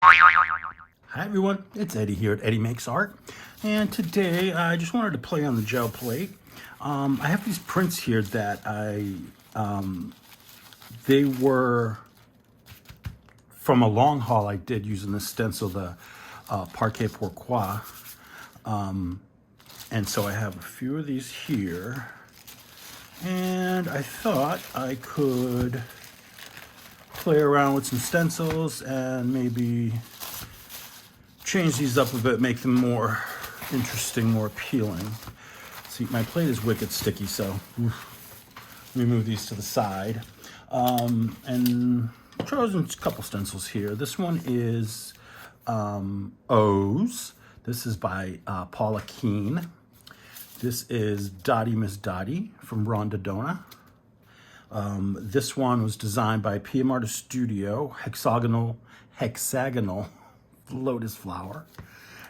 Hi everyone, it's Eddie here at Eddie Makes Art, and today I just wanted to play on the gel plate. I have these prints here that they were from a long haul I did using the stencil, the Parquet Pourquoi, and so I have a few of these here, and I thought I could play around with some stencils and maybe change these up a bit, make them more interesting, more appealing. See, my plate is wicked sticky, so let me move these to the side. And I've chosen a couple stencils here. This one is O's. This is by Paula Keen. This is Dottie Miss Dottie from Rhonda Donna. This one was designed by PM Artist Studio, hexagonal lotus flower.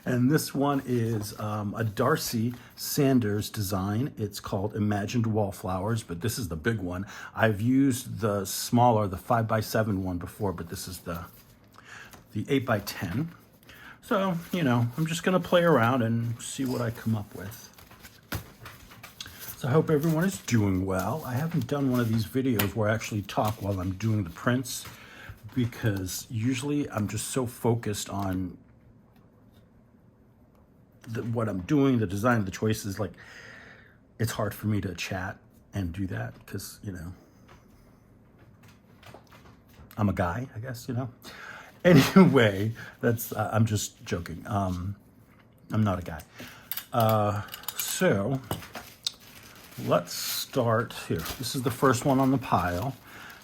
And this one is a Darcy Sanders design. It's called Imagined Wallflowers, but this is the big one. I've used the smaller, the 5x7 one before, but this is the 8x10. So, you know, I'm just gonna play around and see what I come up with. So I hope everyone is doing well. I haven't done one of these videos where I actually talk while I'm doing the prints, because usually I'm just so focused on what I'm doing, the design, the choices, like it's hard for me to chat and do that because, you know, I'm a guy, I guess, you know. Anyway, that's, I'm just joking. I'm not a guy. So let's start here. This is the first one on the pile.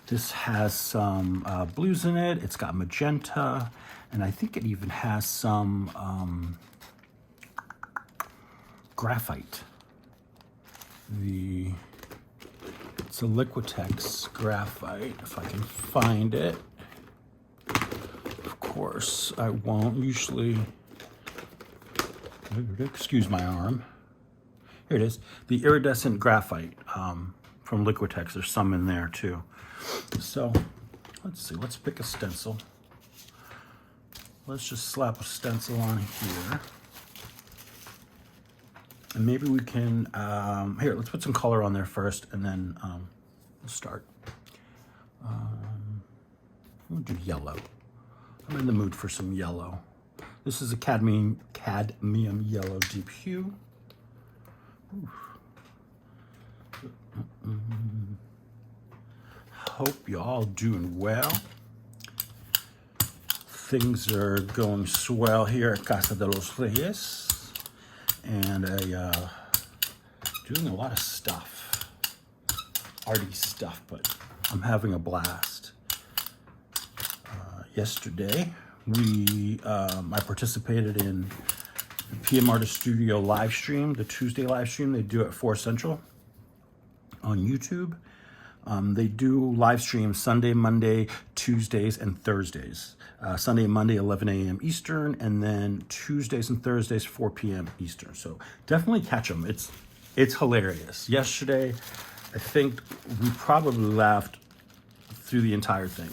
This has some blues in it. It's got magenta, and I think it even has some graphite. It's a Liquitex graphite, if I can find it. Of course, I won't usually. Excuse my arm. Here it is. The iridescent graphite from Liquitex. There's some in there too. So let's see, let's pick a stencil. Let's just slap a stencil on here. And maybe we can, here, let's put some color on there first and then we'll start. We'll do yellow. I'm in the mood for some yellow. This is a cadmium yellow deep hue. Hope you're all doing well. Things are going swell here at Casa de los Reyes, and doing a lot of stuff, arty stuff, but I'm having a blast. Yesterday, I participated in the PM Artist Studio live stream, the Tuesday live stream. They do at 4 Central on YouTube. They do live streams Sunday, Monday, Tuesdays, and Thursdays. Sunday and Monday, 11 a.m. Eastern, and then Tuesdays and Thursdays, 4 p.m. Eastern. So definitely catch them. It's hilarious. Yesterday, I think we probably laughed through the entire thing.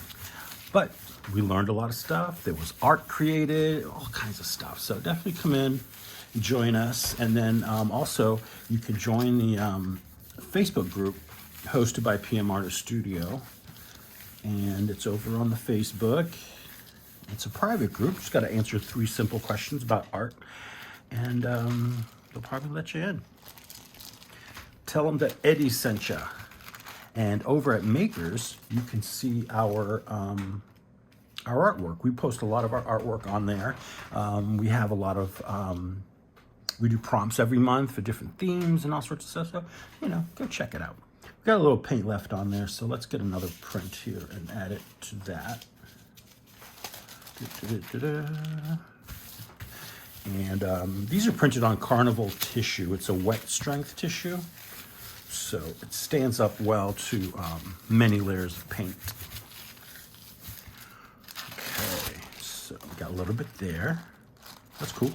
But we learned a lot of stuff. There was art created, all kinds of stuff. So definitely come in, join us. And then also, you can join the Facebook group hosted by PM Artist Studio, and it's over on the Facebook. It's a private group. Just got to answer 3 simple questions about art, and they'll probably let you in. Tell them that Eddie sent you. And over at Makers, you can see our artwork. We post a lot of our artwork on there. We have a lot of we do prompts every month for different themes and all sorts of stuff. So, you know, go check it out. We've got a little paint left on there, so let's get another print here and add it to that. And these are printed on Carnival tissue. It's a wet strength tissue, so it stands up well to many layers of paint. Okay, so we got a little bit there. That's cool.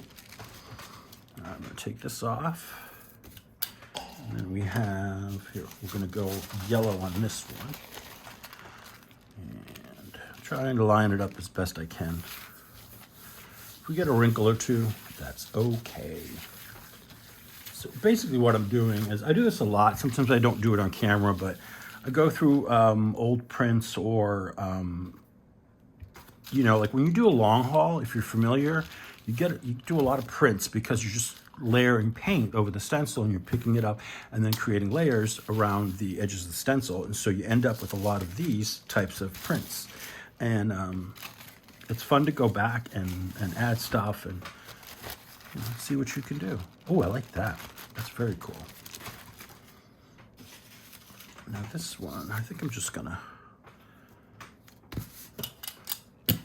I'm gonna take this off. And then we have, here, we're gonna go yellow on this one. And I'm trying to line it up as best I can. If we get a wrinkle or two, that's okay. So basically what I'm doing is, I do this a lot. Sometimes I don't do it on camera, but I go through old prints or, you know, like when you do a long haul, if you're familiar, you do a lot of prints because you're just layering paint over the stencil and you're picking it up and then creating layers around the edges of the stencil. And so you end up with a lot of these types of prints. And it's fun to go back and add stuff and, you know, see what you can do. Oh, I like that. That's very cool. Now this one, I think I'm just gonna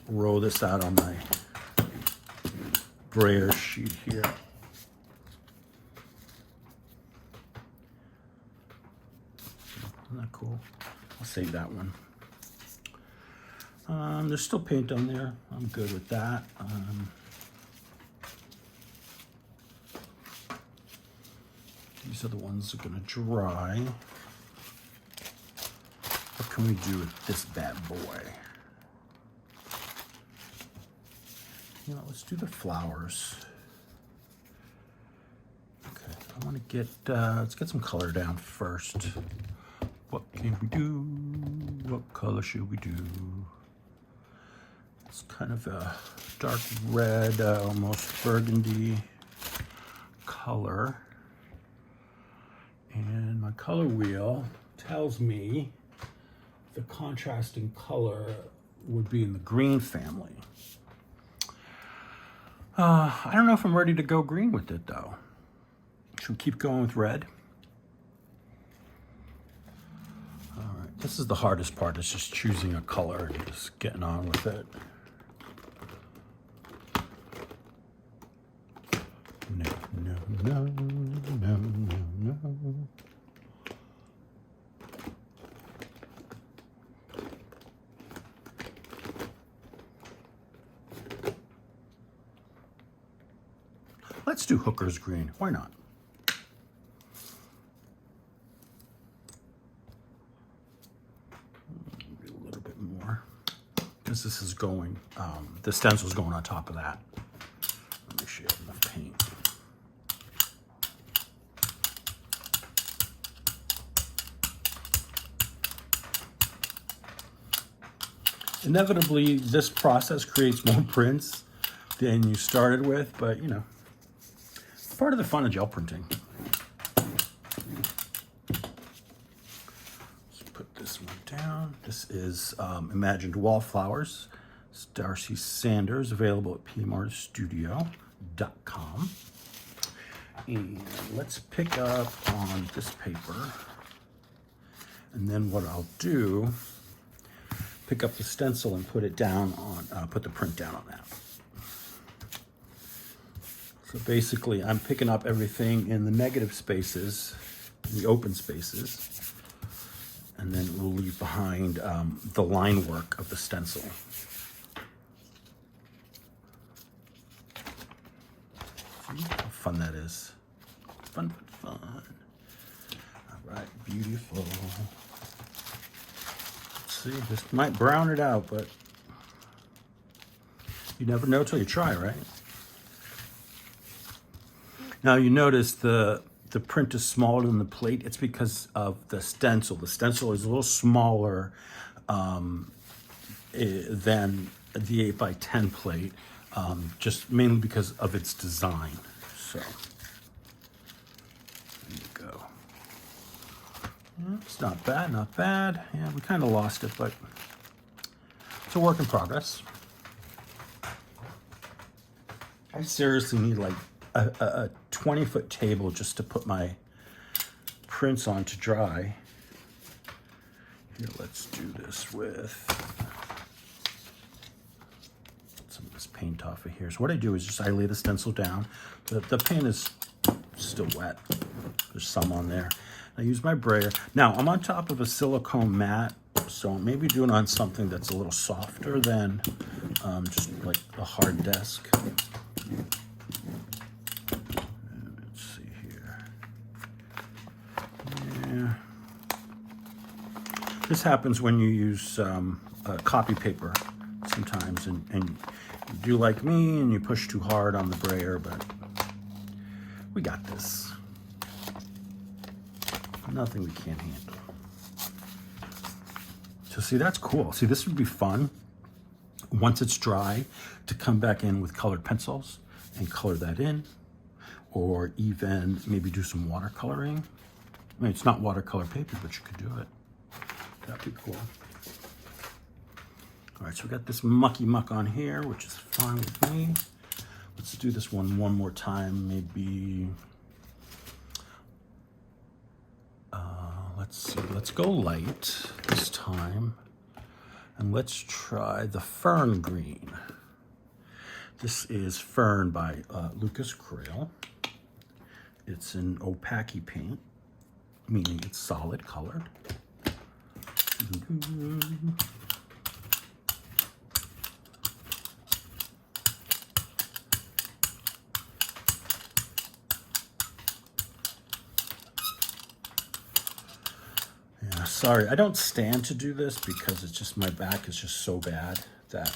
roll this out on my brayer sheet here. Isn't that cool? I'll save that one. There's still paint on there. I'm good with that. These are the ones that are gonna dry. What can we do with this bad boy? You know, let's do the flowers. Okay, I want to get, let's get some color down first. What can we do? What color should we do? It's kind of a dark red, almost burgundy color. And my color wheel tells me the contrasting color would be in the green family. I don't know if I'm ready to go green with it though. Should we keep going with red? All right, this is the hardest part. It's just choosing a color and just getting on with it. No, no, no, no, no, no. Let's do Hooker's green. Why not? Maybe a little bit more, because this is going, the stencil's going on top of that. Let me show you enough paint. Inevitably, this process creates more prints than you started with, but you know, it's part of the fun of gel printing. Let's put this one down. This is Imagined Wallflowers. It's Darcy Sanders, available at pmartiststudio.com. And let's pick up on this paper. And then what I'll do, pick up the stencil and put it down on, put the print down on that. So basically I'm picking up everything in the negative spaces, the open spaces, and then we'll leave behind the line work of the stencil. See how fun that is. Fun, fun, fun. All right, beautiful. See, this might brown it out, but you never know till you try, right? Now you notice the print is smaller than the plate. It's because of the stencil. The stencil is a little smaller than the 8x10 plate, just mainly because of its design. So there you go. Yeah, it's not bad, not bad. Yeah, we kind of lost it, but it's a work in progress. I seriously need like a 20-foot table just to put my prints on to dry. Here, let's do this with some of this paint off of here. So what I do is just I lay the stencil down. The paint is still wet. There's some on there. I use my brayer. Now, I'm on top of a silicone mat, so maybe doing on something that's a little softer than just like a hard desk. Let's see here. Yeah. This happens when you use copy paper sometimes, and do like me and you push too hard on the brayer, but we got this. Nothing we can't handle. So see, that's cool. See, this would be fun once it's dry to come back in with colored pencils and color that in, or even maybe do some watercoloring. I mean, it's not watercolor paper, but you could do it. That'd be cool. All right, so we got this mucky muck on here, which is fine with me. Let's do this one more time, maybe. Let's see, let's go light this time. And let's try the Fern Green. This is Fern by Lucas Crail. It's an opaque paint, meaning it's solid colored. Yeah, sorry, I don't stand to do this because it's just, my back is just so bad that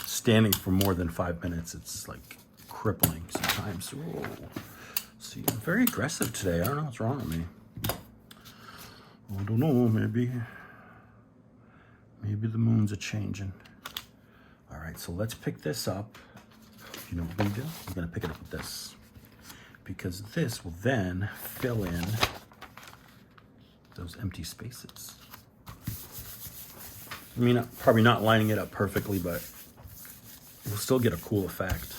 standing for more than 5 minutes, it's like crippling sometimes. Whoa. See, I'm very aggressive today. I don't know what's wrong with me. I don't know, maybe the moons are changing. All right, so let's pick this up. You know what we're gonna do? We're gonna pick it up with this, because this will then fill in those empty spaces. I mean, probably not lining it up perfectly, but we'll still get a cool effect.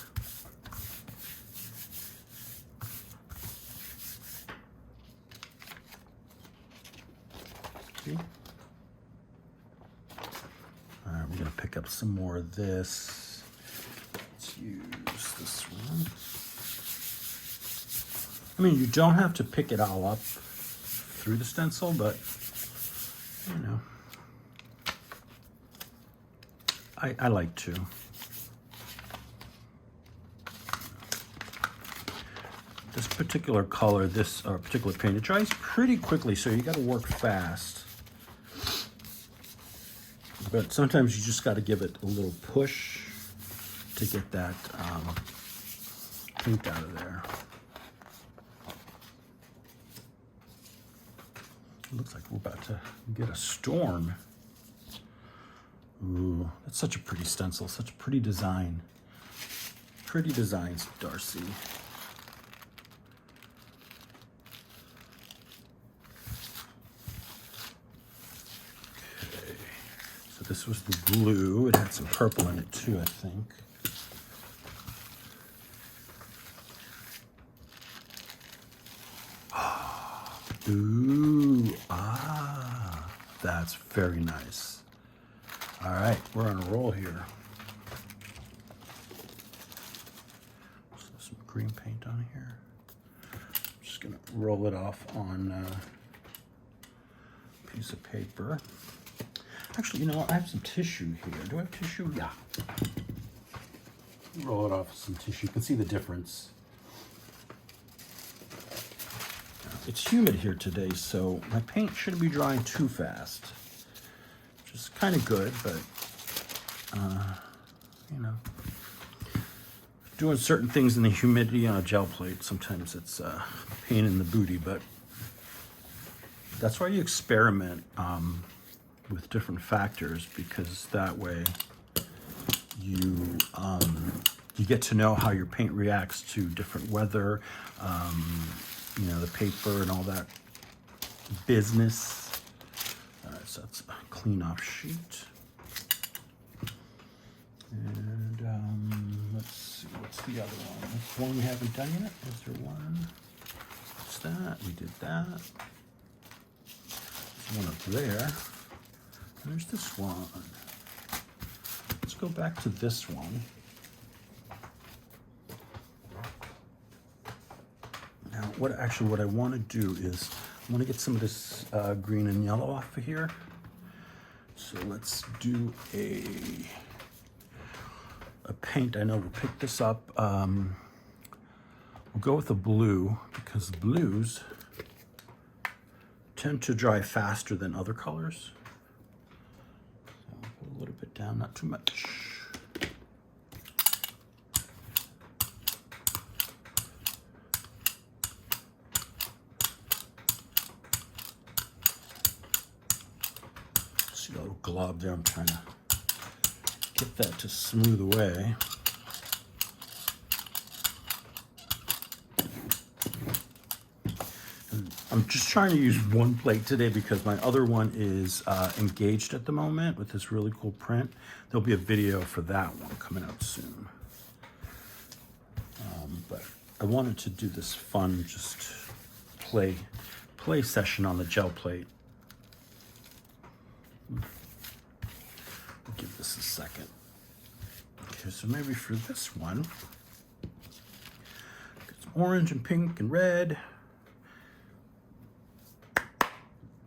See? All right, we're gonna pick up some more of this. Let's use this one. I mean, you don't have to pick it all up through the stencil, but you know, I like to. This particular color, this particular paint, it dries pretty quickly, so you got to work fast. But sometimes you just got to give it a little push to get that paint out of there. It looks like we're about to get a storm. Ooh, that's such a pretty stencil, such a pretty design. Pretty designs, Darcy. Okay, so this was the blue. It had some purple in it too, I think. Ooh, that's very nice. All right, we're on a roll here. So some green paint on here. I'm just gonna roll it off on a piece of paper. Actually, you know what? I have some tissue here. Do I have tissue? Yeah. Roll it off with some tissue. You can see the difference. It's humid here today, so my paint shouldn't be drying too fast. Which is kind of good, but, you know, doing certain things in the humidity on a gel plate, sometimes it's a pain in the booty, but that's why you experiment with different factors, because that way you get to know how your paint reacts to different weather, you know, the paper and all that business. All right, so that's a clean off sheet. And let's see, what's the other one? That's one we haven't done yet. Is there one? What's that? We did that. There's one up there. And there's this one. Let's go back to this one. Now, what I want to do is I want to get some of this green and yellow off of here. So let's do a paint. I know we'll pick this up. We'll go with a blue, because the blues tend to dry faster than other colors. So I'll put a little bit down, not too much. blob there. I'm trying to get that to smooth away. I'm just trying to use one plate today because my other one is engaged at the moment with this really cool print. There'll be a video for that one coming out soon. But I wanted to do this fun, just play session on the gel plate. I'll give this a second. Okay, so maybe for this one, get some orange and pink and red.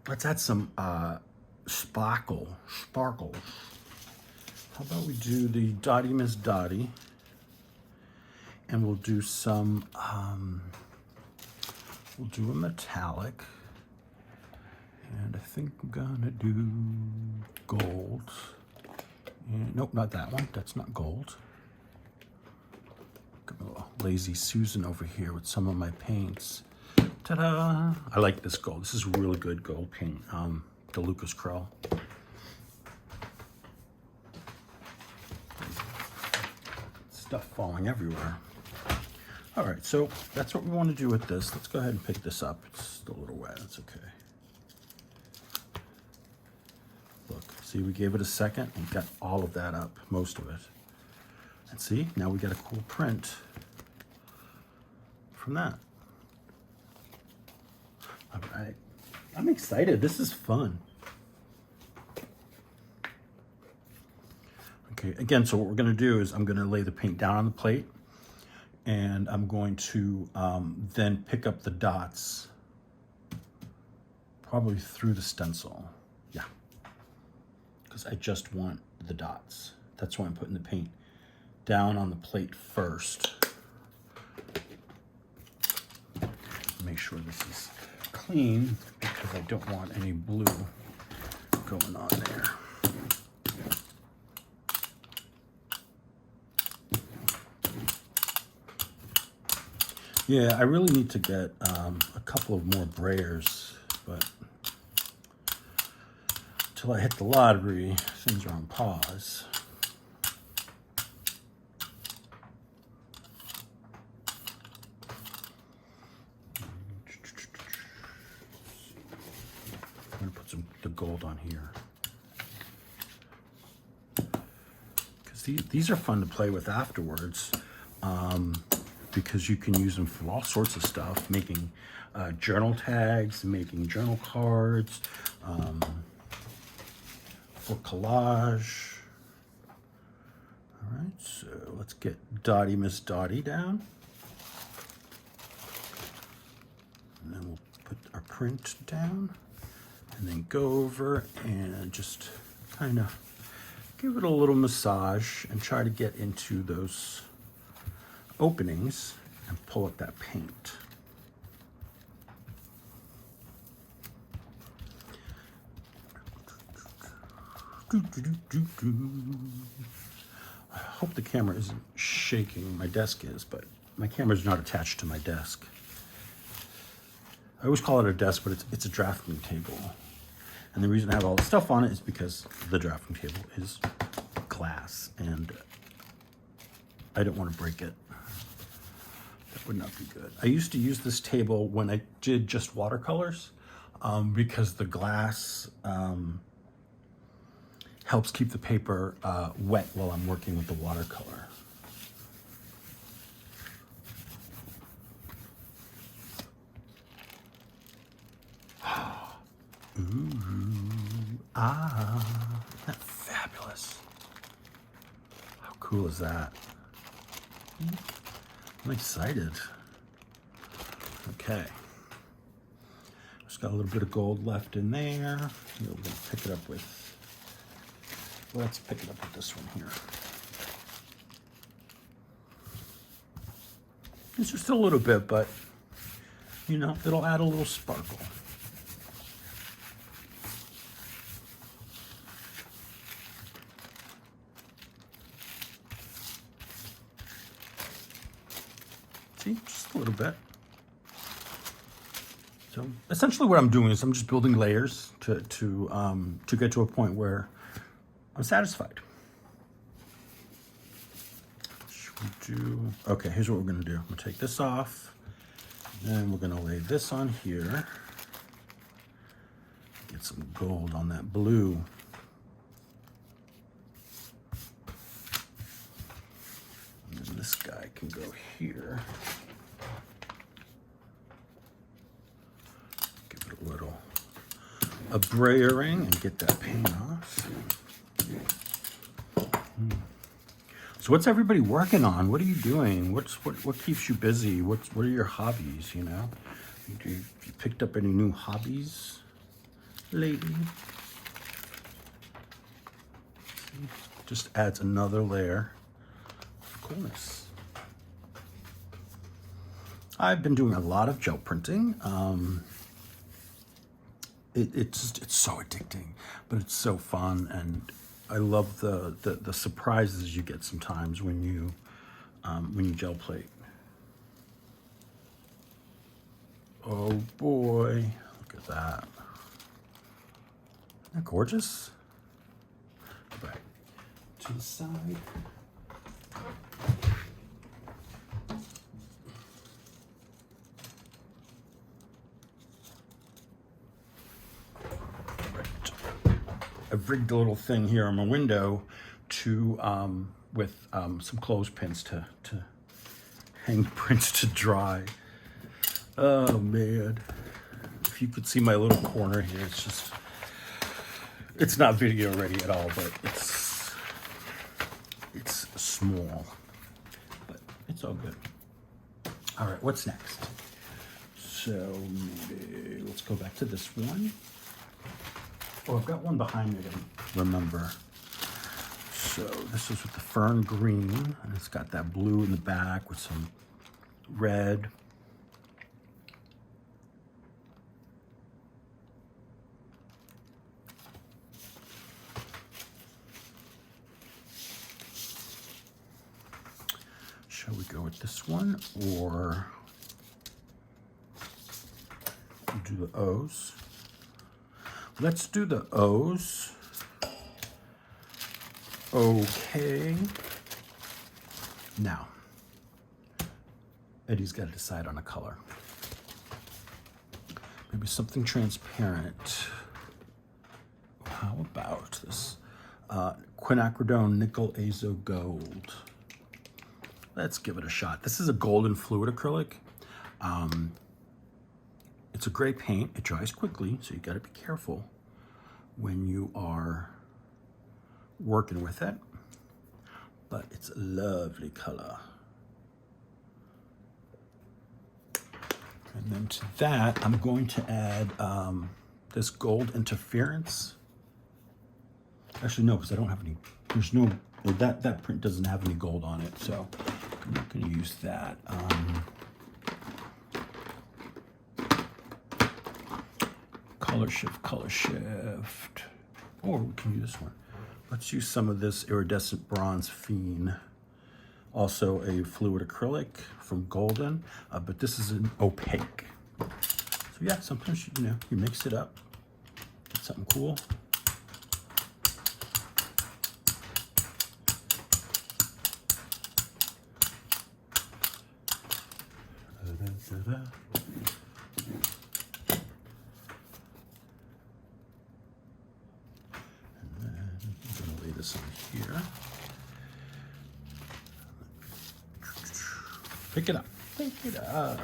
Let's add some sparkles. How about we do the Dottie Miss Dottie, and we'll do some, we'll do a metallic, and I think I'm gonna do gold. And, nope, not that one. That's not gold. Got a little Lazy Susan over here with some of my paints. Ta-da! I like this gold. This is really good gold paint. The Lucas Krell. Stuff falling everywhere. All right, so that's what we want to do with this. Let's go ahead and pick this up. It's still a little wet. That's okay. Look, see, we gave it a second and got all of that up, most of it. And see, now we got a cool print from that. All right, I'm excited. This is fun. Okay, again, so what we're gonna do is I'm gonna lay the paint down on the plate, and I'm going to then pick up the dots, probably through the stencil. Yeah, because I just want the dots. That's why I'm putting the paint down on the plate first. Make sure this is clean because I don't want any blue going on there. Yeah, I really need to get a couple of more brayers, but until I hit the lottery, things are on pause. I'm gonna put the gold on here. Because these are fun to play with afterwards. Because you can use them for all sorts of stuff, making journal tags, making journal cards, for collage. All right, so let's get Dottie Miss Dottie down. And then we'll put our print down, and then go over and just kind of give it a little massage and try to get into those openings and pull up that paint. I hope the camera isn't shaking. My desk is, but my camera's not attached to my desk. I always call it a desk, but it's a drafting table. And the reason I have all the stuff on it is because the drafting table is glass, and I don't want to break it. That would not be good. I used to use this table when I did just watercolors because the glass helps keep the paper wet while I'm working with the watercolor. Ooh, ah, isn't that fabulous? How cool is that? I'm excited. Okay. Just got a little bit of gold left in there. We're gonna pick it up with, let's pick it up with this one here. It's just a little bit, but you know, it'll add a little sparkle. See, just a little bit. So essentially what I'm doing is I'm just building layers to get to a point where I'm satisfied. Should we do, okay, here's what we're gonna do. I'm gonna take this off, then we're gonna lay this on here. Get some gold on that blue. And then this guy can go here. Give it a little abrairing and get that paint off. So what's everybody working on? What are you doing? What keeps you busy? What are your hobbies, you know? You picked up any new hobbies lately? Just adds another layer of coolness. I've been doing a lot of gel printing. It's so addicting, but it's so fun, and I love the surprises you get sometimes when you gel plate. Oh boy, look at that. Isn't that gorgeous? Back to the side. I've rigged a little thing here on my window to with some clothespins to hang the prints to dry. Oh man, if you could see my little corner here, it's not video ready at all, but it's small, but it's all good. All right, what's next? So maybe let's go back to this one. Oh, I've got one behind me to remember. So this is with the fern green, and it's got that blue in the back with some red. Shall we go with this one, or do the O's? Let's do the O's. Okay. Now, Eddie's got to decide on a color. Maybe something transparent. How about this? Quinacridone Nickel Azo Gold. Let's give it a shot. This is a golden fluid acrylic. It's a gray paint. It dries quickly, so you got to be careful when you are working with it. But it's a lovely color. And then to that, I'm going to add this gold interference. Actually, no, because I don't have any. There's no, that print doesn't have any gold on it, so I'm not going to use that. Color shift. Or we can use this one. Let's use some of this iridescent bronze Fiend. Also a fluid acrylic from Golden, but this is an opaque. So yeah, sometimes you mix it up, get something cool. This on here. Pick it up. Pick it up.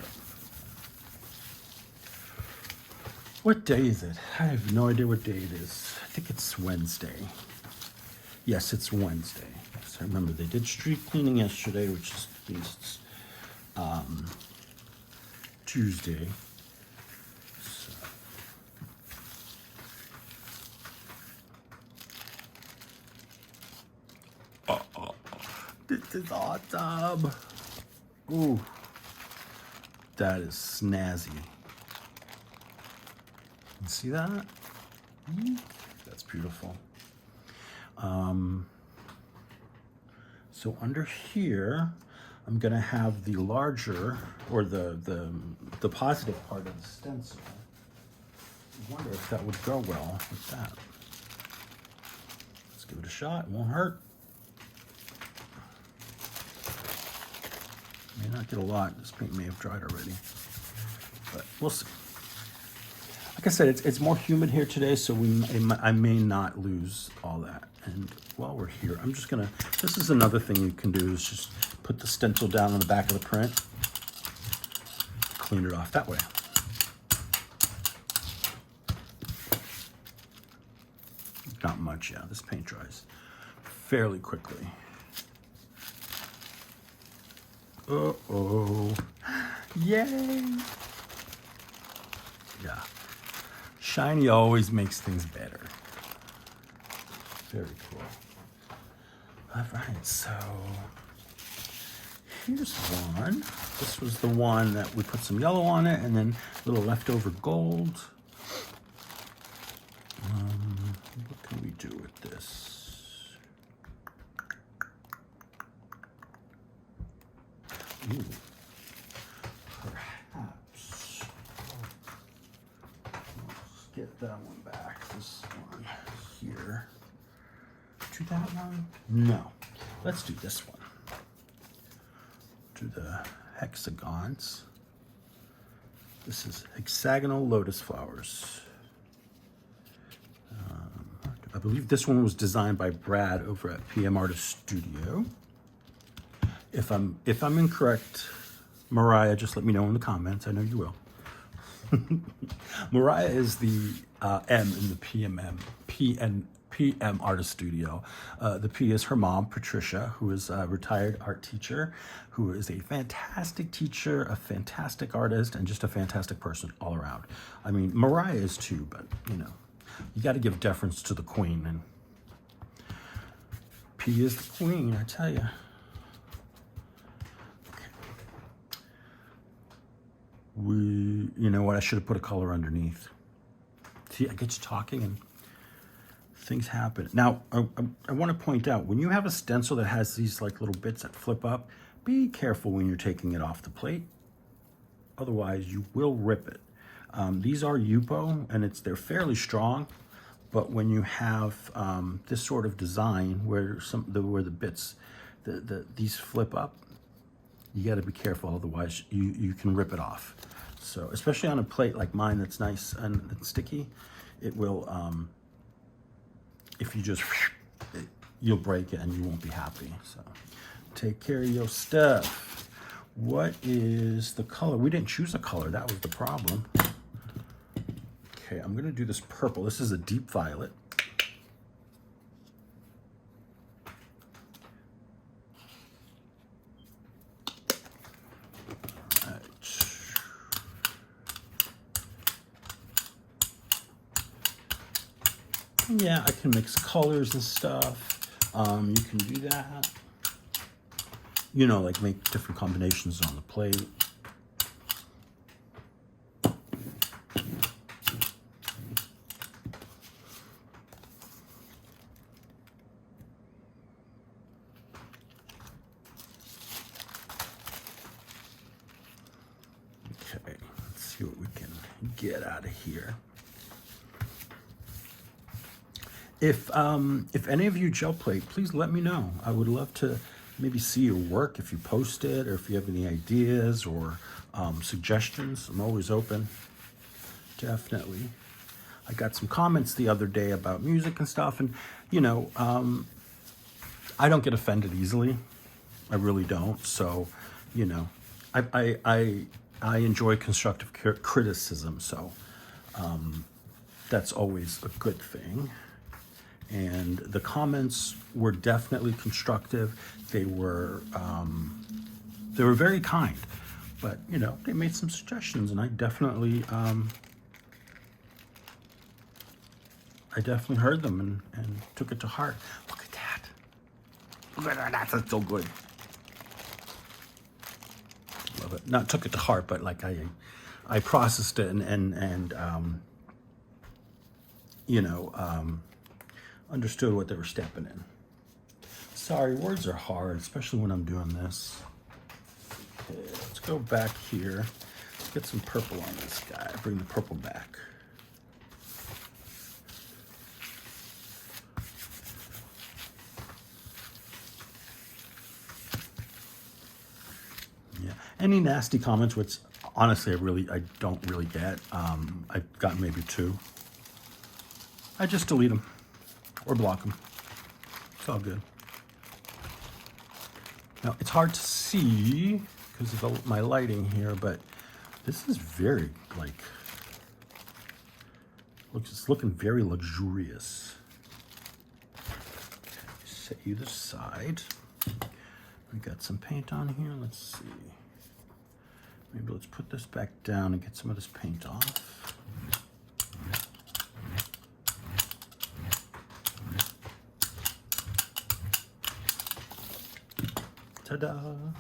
What day is it? I have no idea what day it is. I think it's Wednesday. Yes, it's Wednesday. So I remember they did street cleaning yesterday, which is Tuesday. This is awesome. Ooh, that is snazzy. You see that? That's beautiful. So under here, I'm gonna have the larger, or the positive part of the stencil. I wonder if that would go well with that. give it a shot. It won't hurt. May not get a lot. This paint may have dried already, but we'll see. Like I said, it's more humid here today, so I may not lose all that. And while we're here, I'm just gonna, this is another thing you can do, is just put the stencil down on the back of the print, clean it off that way. Not much, yeah. This paint dries fairly quickly. Uh-oh. Yay! Yeah. Shiny always makes things better. Very cool. All right, so here's one. This was the one that we put some yellow on it and then a little leftover gold. What can we do with this? Ooh. Perhaps. Let's get that one back. This one here. Do that one? No. Let's do this one. Do the hexagons. This is hexagonal lotus flowers. I believe this one was designed by Brad over at PM Artist Studio. If I'm incorrect, Mariah, just let me know in the comments. I know you will. Mariah is the M in the PM Artist Studio. The P is her mom, Patricia, who is a retired art teacher, who is a fantastic teacher, a fantastic artist, and just a fantastic person all around. I mean, Mariah is too, but you know, you got to give deference to the queen, and P is the queen, I tell you. You know what? I should have put a color underneath. See, I get you talking and things happen. Now, I want to point out, when you have a stencil that has these like little bits that flip up, be careful when you're taking it off the plate. Otherwise, you will rip it. These are Yupo, and they're fairly strong, but when you have this sort of design where the bits, these flip up, you got to be careful. Otherwise, you can rip it off. So, especially on a plate like mine that's nice and sticky, it will. If you just, you'll break it and you won't be happy. So, take care of your stuff. What is the color? We didn't choose a color. That was the problem. Okay, I'm going to do this purple. This is a deep violet. All right. Yeah, I can mix colors and stuff. You can do that. You know, like make different combinations on the plate. Okay, let's see what we can get out of here. If any of you gel plate, please let me know. I would love to maybe see your work if you post it, or if you have any ideas or suggestions. I'm always open, definitely. I got some comments the other day about music and stuff, and you know, I don't get offended easily. I really don't. So, you know, I enjoy constructive criticism, so that's always a good thing. And the comments were definitely constructive. They were very kind, but you know, they made some suggestions, and I definitely heard them and took it to heart. Look at that! Look at that! That's so good. Love it. Not took it to heart, but like I processed it and you know. Understood what they were stepping in. Sorry, words are hard, especially when I'm doing this. Okay, let's go back here. Let's get some purple on this guy. Bring the purple back. Any nasty comments, which honestly I don't really get. I've gotten maybe 2. I just delete them or block them. It's all good. Now it's hard to see because of my lighting here, but this is very it's looking very luxurious. Okay, set either side. We got some paint on here. Let's see. Maybe let's put this back down and get some of this paint off. Ta-da! And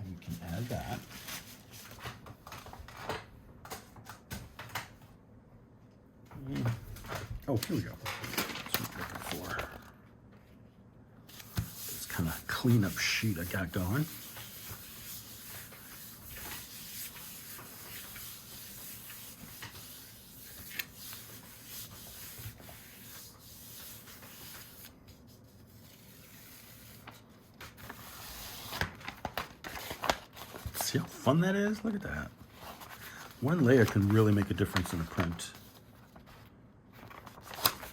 we can add that. Oh, here we go. That's what I'm looking for. This kind of cleanup sheet I got going. See how fun that is? Look at that. One layer can really make a difference in a print.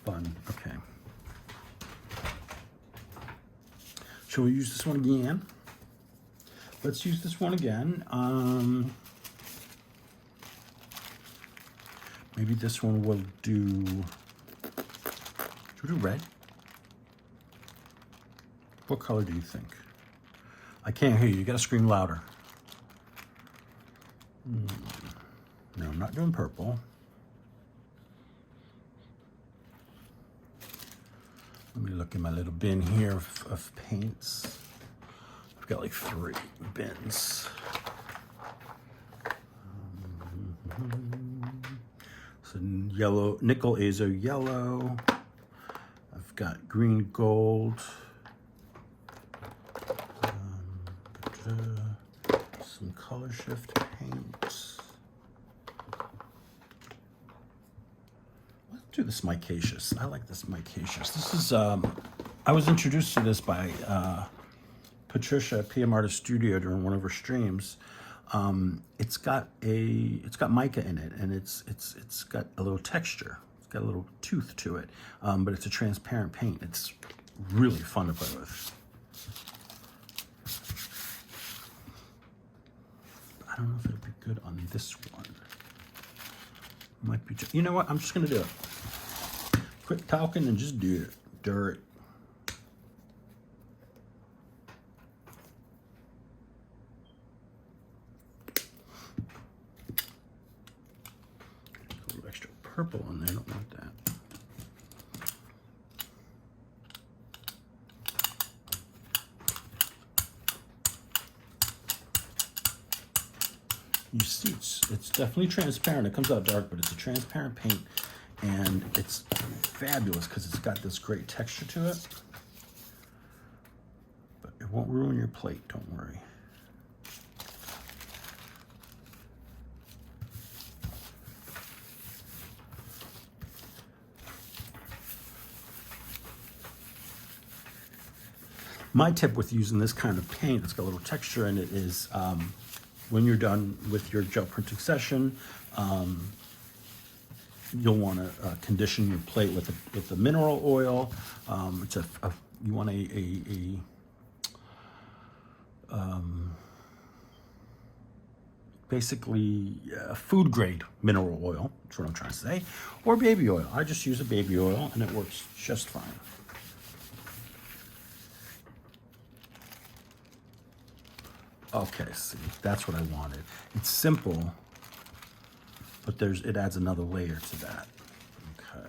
Fun. Okay. Shall we use this one again? Let's use this one again. Maybe this one will do. Should we do red? What color do you think? I can't hear you. You gotta scream louder. No, I'm not doing purple. Let me look in my little bin here of paints. I've got like 3 bins. So yellow, nickel azo yellow. I've got green gold. Some color shift paint. Let's do this micaceous. I like this micaceous. This is I was introduced to this by Patricia at PM Artist Studio during one of her streams. It's got mica in it, and it's got a little texture. It's got a little tooth to it, but it's a transparent paint. It's really fun to play with. I don't know if it'll be good on this one. Might be. You know what? I'm just gonna do it. Quit talking and just do it. Do it. A little extra purple in there. I don't want that. You see, it's definitely transparent. It comes out dark, but it's a transparent paint, and it's fabulous because it's got this great texture to it. But it won't ruin your plate, don't worry. My tip with using this kind of paint, it's got a little texture in it, is when you're done with your gel printing session, you'll want to condition your plate with the mineral oil. You want a basically food grade mineral oil. That's what I'm trying to say, or baby oil. I just use a baby oil, and it works just fine. Okay, see, that's what I wanted. It's simple, but it adds another layer to that. Okay,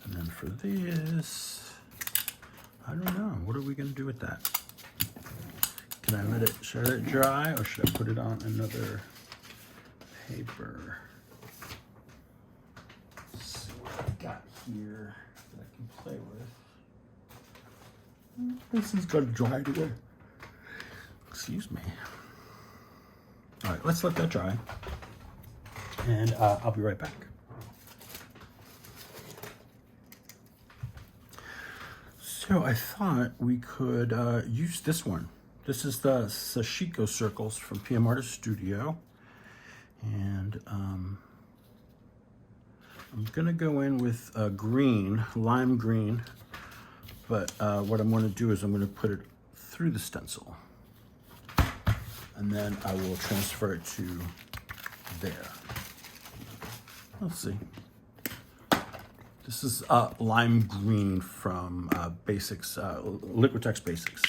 and then for this, I don't know. What are we gonna do with that? Can I should I let it dry, or should I put it on another paper? Let's see what I've got here that I can play with. This is gonna dry today. Excuse me. All right, let's let that dry, and I'll be right back. So I thought we could use this one This is the Sashiko circles from PM Artist Studio. And I'm gonna go in with green, lime green, but what I'm gonna do is I'm gonna put it through the stencil. And then I will transfer it to there. Let's see. This is lime green from Basics, Liquitex Basics.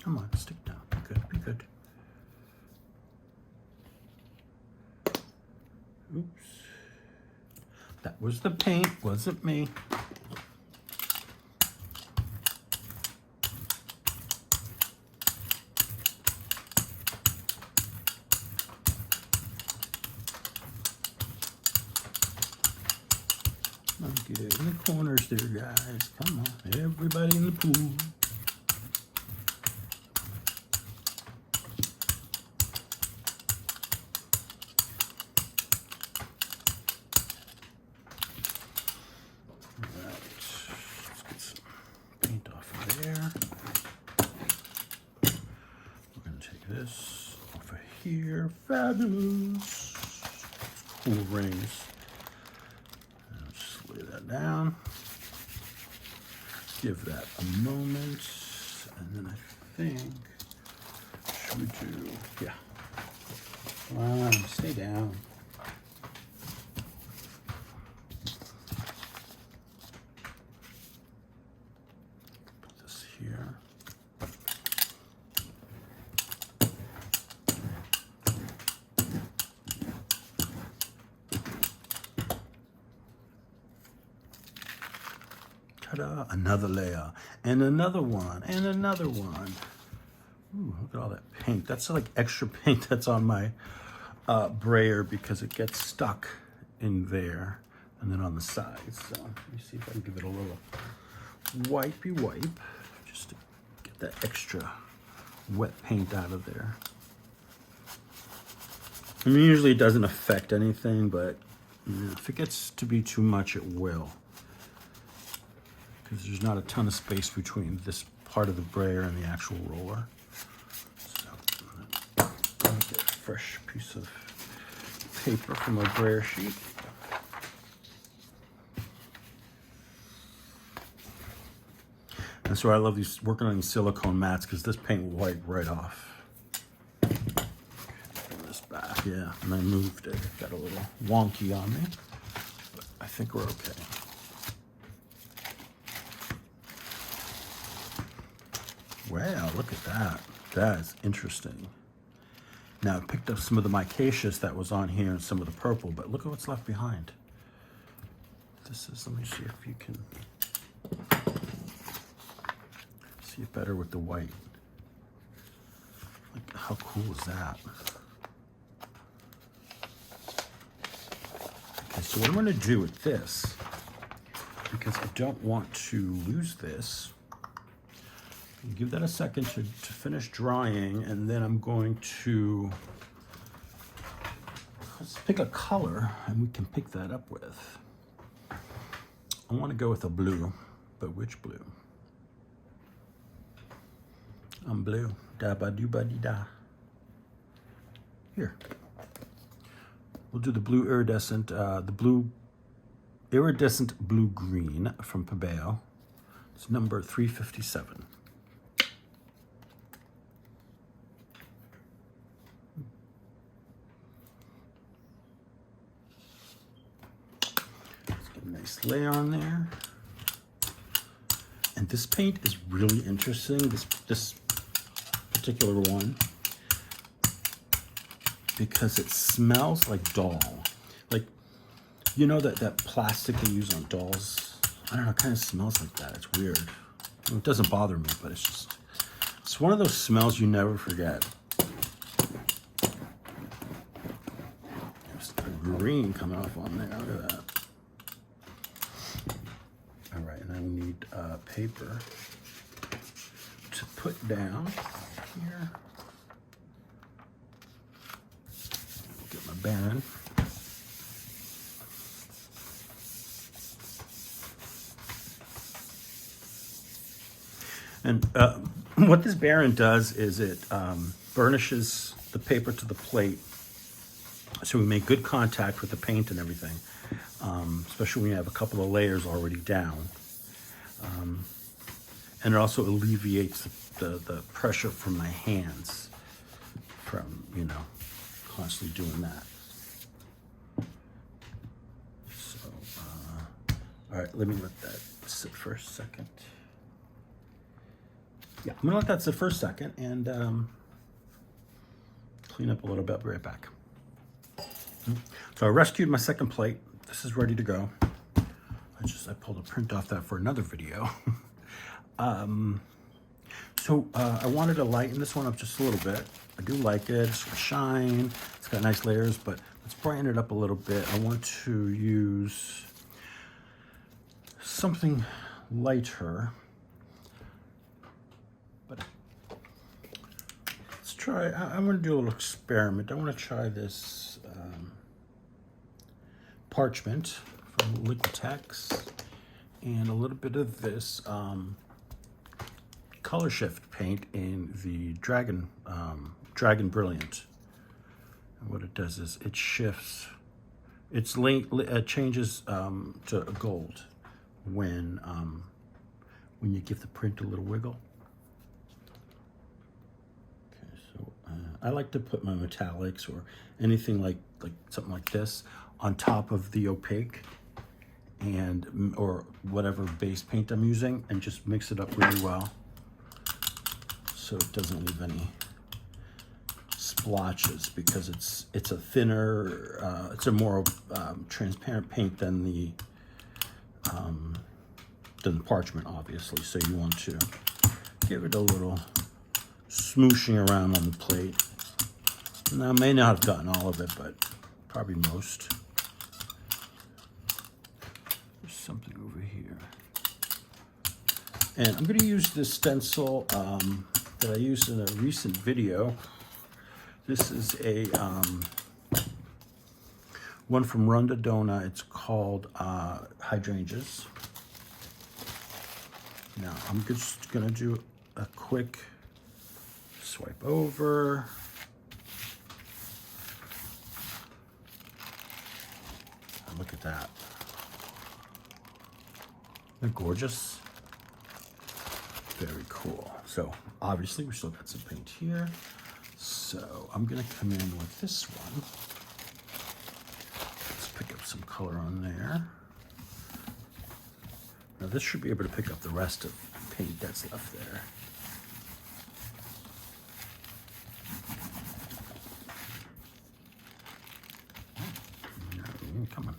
Come on, stick down. Be good, be good. Oops. That was the paint, wasn't me. Get it in the corners there, guys. Come on, everybody in the pool. This over here, fabulous. Cool rings. And just lay that down. Give that a moment, and then I think, should we do, yeah. Come on, stay down. Put this here. Another layer, and another one, and another one. Ooh, look at all that paint. That's like extra paint that's on my brayer because it gets stuck in there and then on the sides. So let me see if I can give it a little wipey wipe just to get that extra wet paint out of there. I mean, usually it doesn't affect anything, but if it gets to be too much, it will. Because there's not a ton of space between this part of the brayer and the actual roller. So I'm going to get a fresh piece of paper from my brayer sheet. And so I love these, working on these silicone mats, because this paint will wipe right off. Bring this back, yeah, and I moved it. Got a little wonky on me, but I think we're okay. Wow, look at that. That is interesting. Now, I picked up some of the micaceous that was on here and some of the purple, but look at what's left behind. This is, let me see if you can see it better with the white. Like, how cool is that? Okay, so what I'm going to do with this, because I don't want to lose this, give that a second to finish drying, and then I'm going to, let's pick a color and we can pick that up with. I want to go with a blue, but which blue? I'm blue. Da ba do ba dee da. Here. We'll do the blue iridescent, iridescent blue green from FAB. It's number 357. Nice layer on there. And this paint is really interesting, this particular one, because it smells like doll. Like, you know that plastic they use on dolls? I don't know, it kind of smells like that. It's weird. It doesn't bother me, but it's one of those smells you never forget. There's the green coming off on there, look at that. All right, and I need paper to put down here. Get my Baron. And what this Baron does is it burnishes the paper to the plate, so we make good contact with the paint and everything, especially when you have a couple of layers already down. And it also alleviates the pressure from my hands from, you know, constantly doing that. So, all right, let me let that sit for a second. Yeah, I'm gonna let that sit for a second and clean up a little bit, right back. So I rescued my second plate. This is ready to go. I pulled a print off that for another video. So I wanted to lighten this one up just a little bit. I do like it, it's got shine, it's got nice layers, but let's brighten it up a little bit. I want to use something lighter. But let's try, I'm gonna do a little experiment. I wanna try this parchment from Liquitex and a little bit of this color shift paint in the Dragon Brilliant. And what it does is it shifts, it changes to gold when you give the print a little wiggle. Okay, so I like to put my metallics or anything like something like this on top of the opaque and or whatever base paint I'm using, and just mix it up really well so it doesn't leave any splotches, because it's a thinner, it's a more transparent paint than the parchment, obviously. So you want to give it a little smooshing around on the plate. Now, I may not have gotten all of it, but probably most. There's something over here. And I'm going to use this stencil that I used in a recent video. This is a one from Rondadona. It's called Hydrangeas. Now I'm just going to do a quick swipe over. Look at that. Isn't that gorgeous? Very cool. So obviously we still got some paint here. So I'm gonna come in with this one. Let's pick up some color on there. Now this should be able to pick up the rest of the paint that's left there. Come on.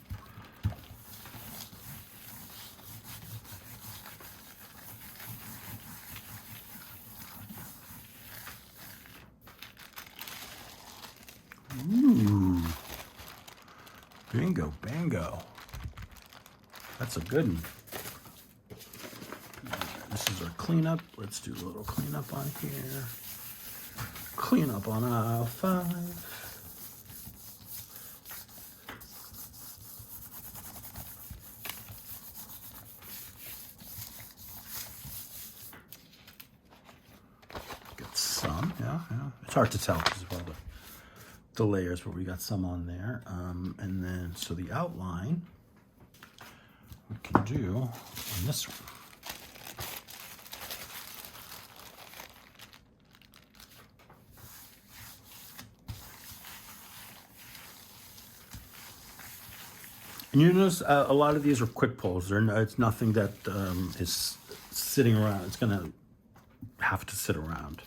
Ooh. Bingo, bango. That's a good one. This is our cleanup. Let's do a little cleanup on here. Clean up on aisle 5. Yeah. It's hard to tell because of all the layers, but we got some on there. And then, so the outline we can do on this one. And you notice a lot of these are quick pulls. It's nothing that is sitting around. It's gonna have to sit around.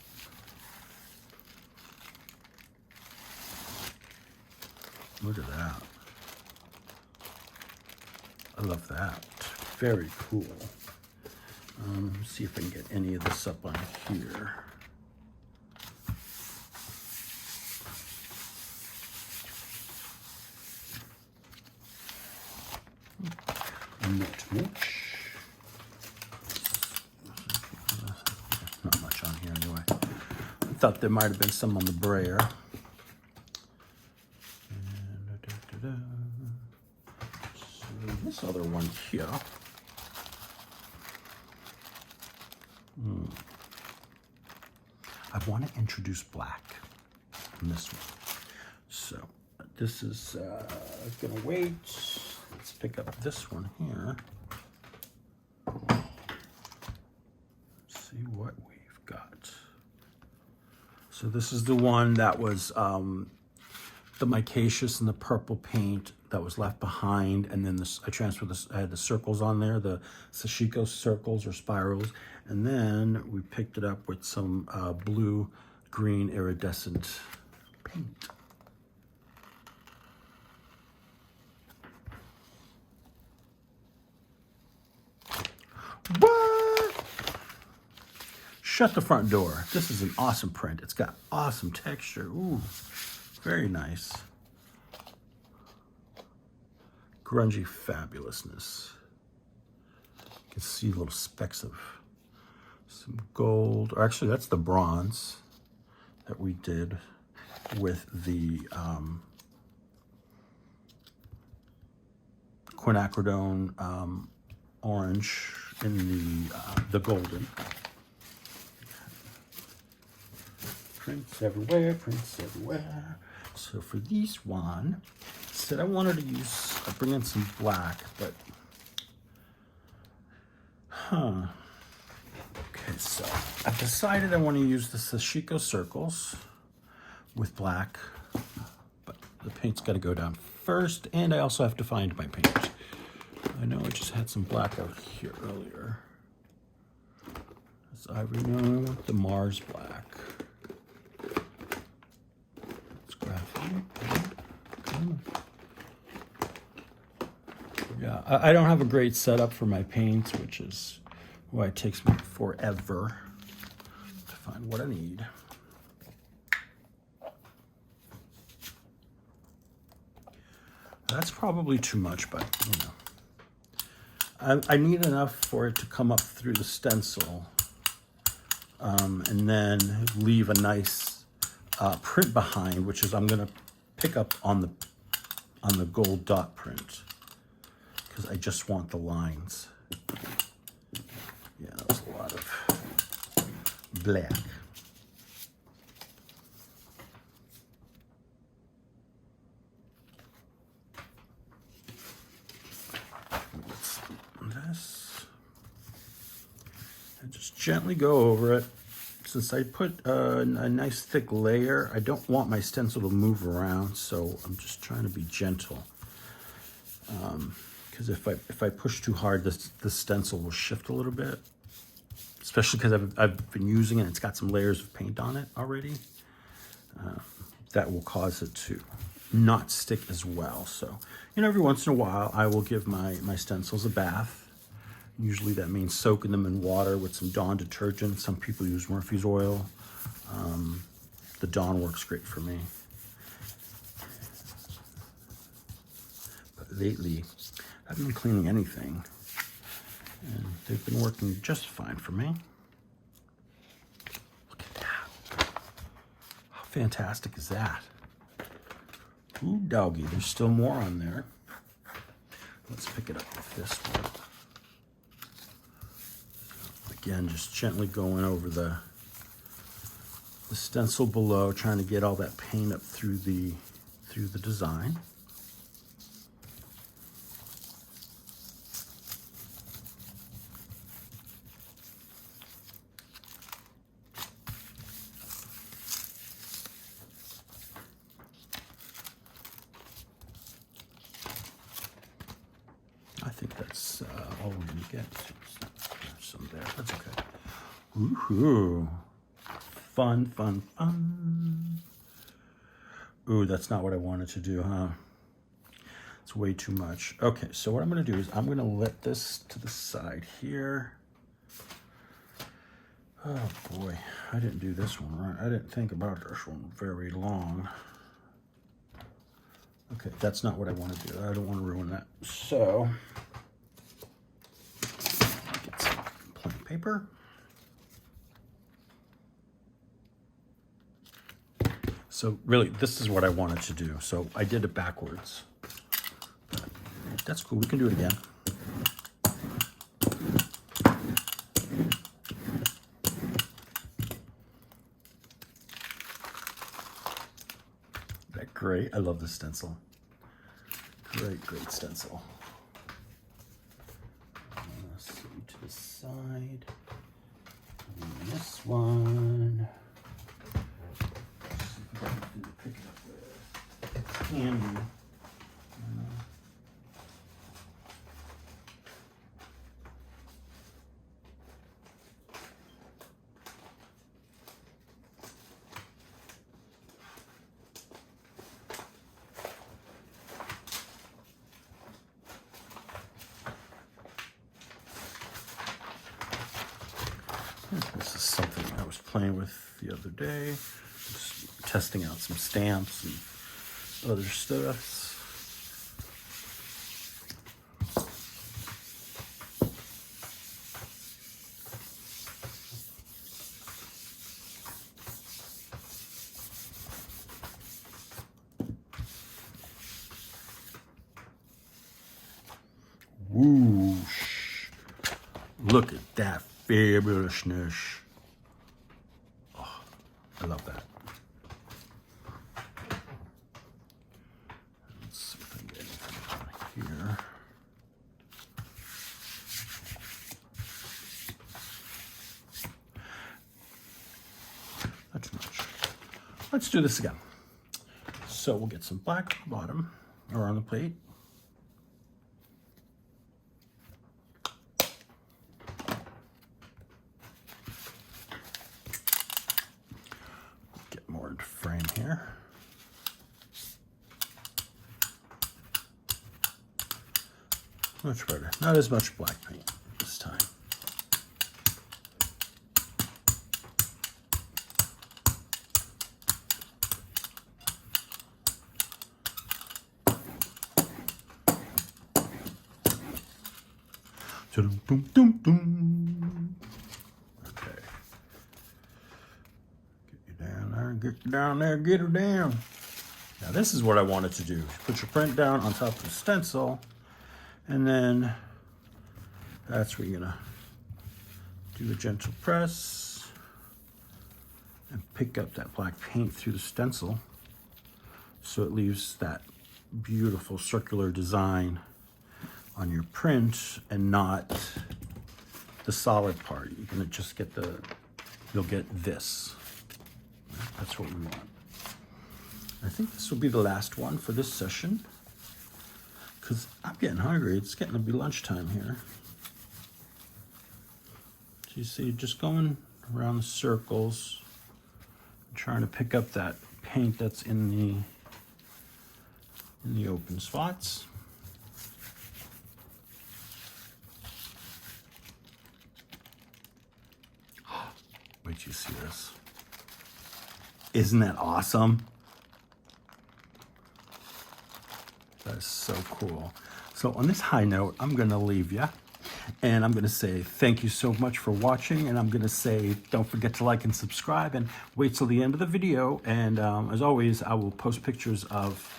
Look at that. I love that. Very cool. Let's see if I can get any of this up on here. Not much. Not much on here anyway. I thought there might have been some on the brayer. So this other one here. I want to introduce black in this one. So this is gonna wait. Let's pick up this one here. See what we've got. So this is the one that was the micaceous and the purple paint that was left behind, and then this, I transferred this, I had the circles on there, the sashiko circles or spirals, and then we picked it up with some blue green iridescent paint. What? Shut the front door. This is an awesome print. It's got awesome texture. Ooh, very nice. Grungy fabulousness. You can see little specks of some gold, or actually that's the bronze that we did with the quinacridone orange in the golden. Prints everywhere, prints everywhere. So for these one, I said I wanted to use, bring in some black, but, okay, so I've decided I want to use the sashiko circles with black, but the paint's got to go down first, and I also have to find my paint. I know I just had some black out here earlier. It's ivory, no, the Mars black. It's graphite. Yeah, I don't have a great setup for my paints, which is why it takes me forever to find what I need. That's probably too much, but you know. I need enough for it to come up through the stencil and then leave a nice print behind, which is I'm gonna pick up on the gold dot print because I just want the lines. Yeah, that was a lot of black. This and just gently go over it. Since I put a nice thick layer, I don't want my stencil to move around, so I'm just trying to be gentle. Because if I push too hard, the stencil will shift a little bit. Especially because I've been using it, it's got some layers of paint on it already. That will cause it to not stick as well. So, you know, every once in a while, I will give my stencils a bath. Usually that means soaking them in water with some Dawn detergent. Some people use Murphy's oil. The Dawn works great for me. But lately, I haven't been cleaning anything. And they've been working just fine for me. Look at that. How fantastic is that? Ooh, doggy, there's still more on there. Let's pick it up with this one. Again, just gently going over the stencil below, trying to get all that paint up through the design. I think that's all we're gonna get. There's some there, that's okay. Ooh, fun, fun, fun. Ooh, that's not what I wanted to do, huh? It's way too much. Okay, so what I'm gonna do is I'm gonna let this to the side here. Oh boy, I didn't do this one right. I didn't think about this one very long. Okay, that's not what I want to do. I don't want to ruin that. So, get some plain paper. So really, this is what I wanted to do. So I did it backwards. But that's cool, we can do it again. Great. I love this stencil. Great, great stencil. Let's see to the side. And this one. Let's see if I can pick it up with candy. This is something I was playing with the other day, just testing out some stamps and other stuff. Whoosh! Look at that fabulousness. Oh, I love that. Let's see if I can get anything on here. Not too much. Let's do this again. So we'll get some black on the bottom or on the plate. More into frame here. Much better. Not as much black paint this time. Okay. Get down there, get her down. Now this is what I wanted to do. Put your print down on top of the stencil, and then that's where you're gonna do a gentle press and pick up that black paint through the stencil so it leaves that beautiful circular design on your print and not the solid part. You're gonna just get you'll get this. That's what we want. I think this will be the last one for this session because I'm getting hungry. It's getting to be lunchtime here. So you see, just going around the circles, trying to pick up that paint that's in the open spots. Wait till you see this. Isn't that awesome? That is so cool. So on this high note, I'm gonna leave you and I'm gonna say thank you so much for watching, and I'm gonna say don't forget to like and subscribe and wait till the end of the video, and as always I will post pictures of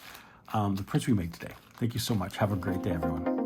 the prints we made today. Thank you so much. Have a great day, everyone.